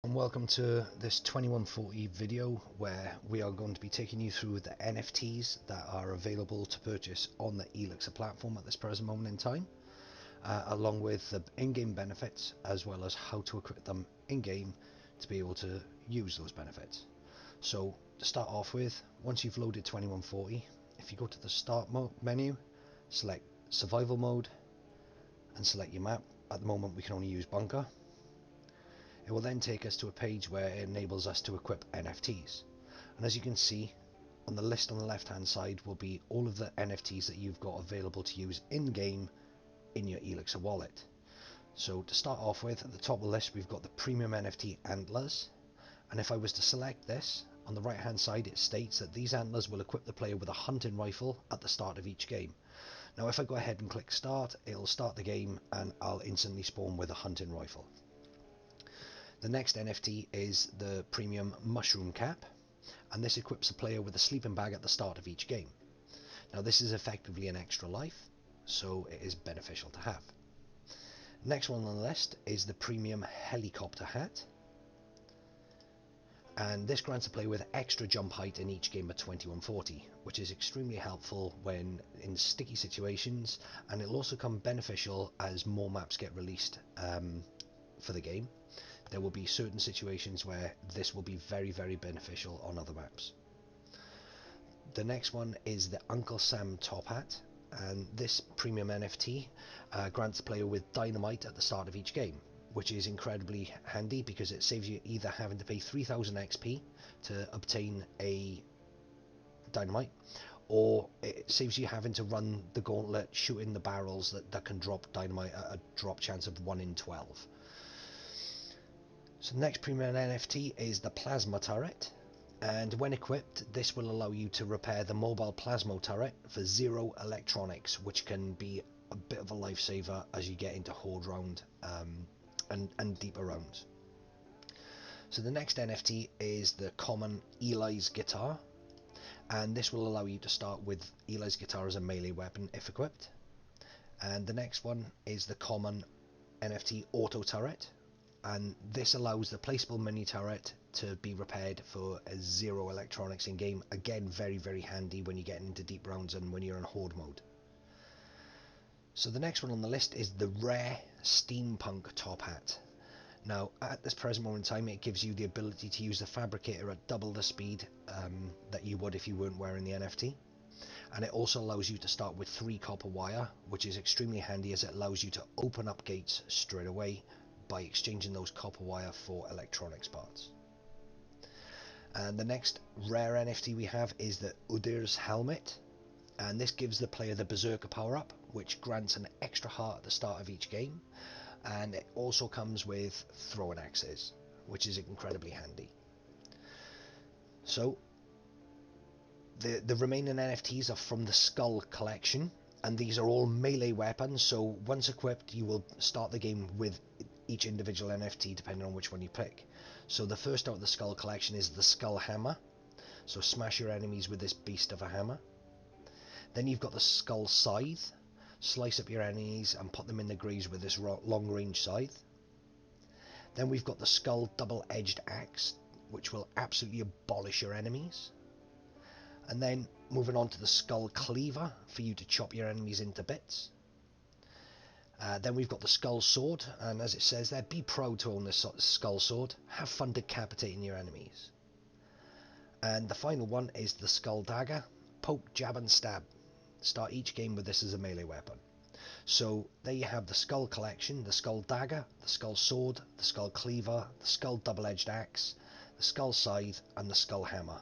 and welcome to this 2140 video where we are going to be taking you through the NFTs that are available to purchase on the Elixir platform at this present moment in time, along with the in-game benefits as well as how to equip them in-game to be able to use those benefits. So to start off with, once you've loaded 2140, if you go to the start menu, select survival mode and select your map. At the moment we can only use bunker. It will then take us to a page where it enables us to equip NFTs, and as you can see on the list on the left hand side will be all of the NFTs that you've got available to use in game in your Elixir wallet. So to start off with, at the top of the list we've got the premium NFT antlers, and if I was to select this, on the right hand side it states that these antlers will equip the player with a hunting rifle at the start of each game. Now if I go ahead and click start, it'll start the game and I'll instantly spawn with a hunting rifle. The next NFT is the premium mushroom cap, and this equips the player with a sleeping bag at the start of each game. Now this is effectively an extra life, so it is beneficial to have. Next one on the list is the premium helicopter hat, and this grants a player with extra jump height in each game at 2140, which is extremely helpful when in sticky situations, and it'll also come beneficial as more maps get released for the game. There will be certain situations where this will be very beneficial on other maps. The next one is the Uncle Sam Tophat, and this premium NFT grants the player with dynamite at the start of each game, which is incredibly handy because it saves you either having to pay 3000 XP to obtain a dynamite, or it saves you having to run the gauntlet shooting the barrels that can drop dynamite at a drop chance of 1 in 12. So the next premium NFT is the plasma turret, and when equipped this will allow you to repair the mobile plasma turret for 0 electronics, which can be a bit of a lifesaver as you get into horde round and deeper rounds. So the next NFT is the common Eli's guitar, and this will allow you to start with Eli's guitar as a melee weapon if equipped. And the next one is the common NFT auto turret, and this allows the placeable mini turret to be repaired for 0 electronics in game. Again, very handy when you get into deep rounds and when you're in horde mode. So the next one on the list is the rare Steampunk Top Hat. Now at this present moment in time it gives you the ability to use the fabricator at double the speed that you would if you weren't wearing the NFT, and it also allows you to start with 3 copper wire, which is extremely handy as it allows you to open up gates straight away by exchanging those copper wire for electronics parts. And the next rare NFT we have is the uders helmet, and this gives the player the berserker power up, which grants an extra heart at the start of each game, and it also comes with throwing axes, which is incredibly handy. So the remaining NFTs are from the Skull collection, and these are all melee weapons, so once equipped you will start the game with each individual NFT depending on which one you pick. So the first out of the Skull collection is the Skull hammer, so smash your enemies with this beast of a hammer. Then you've got the Skull scythe, slice up your enemies and put them in the graves with this long range scythe. Then we've got the Skull double-edged axe, which will absolutely abolish your enemies. And then moving on to the Skull cleaver for you to chop your enemies into bits. Then we've got the Skull sword, and as it says there, be proud to own this Skull sword, have fun decapitating your enemies. And the final one is the Skull dagger, poke, jab and stab. Start each game with this as a melee weapon. So there you have the Skull collection, the Skull dagger, the Skull sword, the Skull cleaver, the Skull double-edged axe, the Skull scythe and the Skull hammer.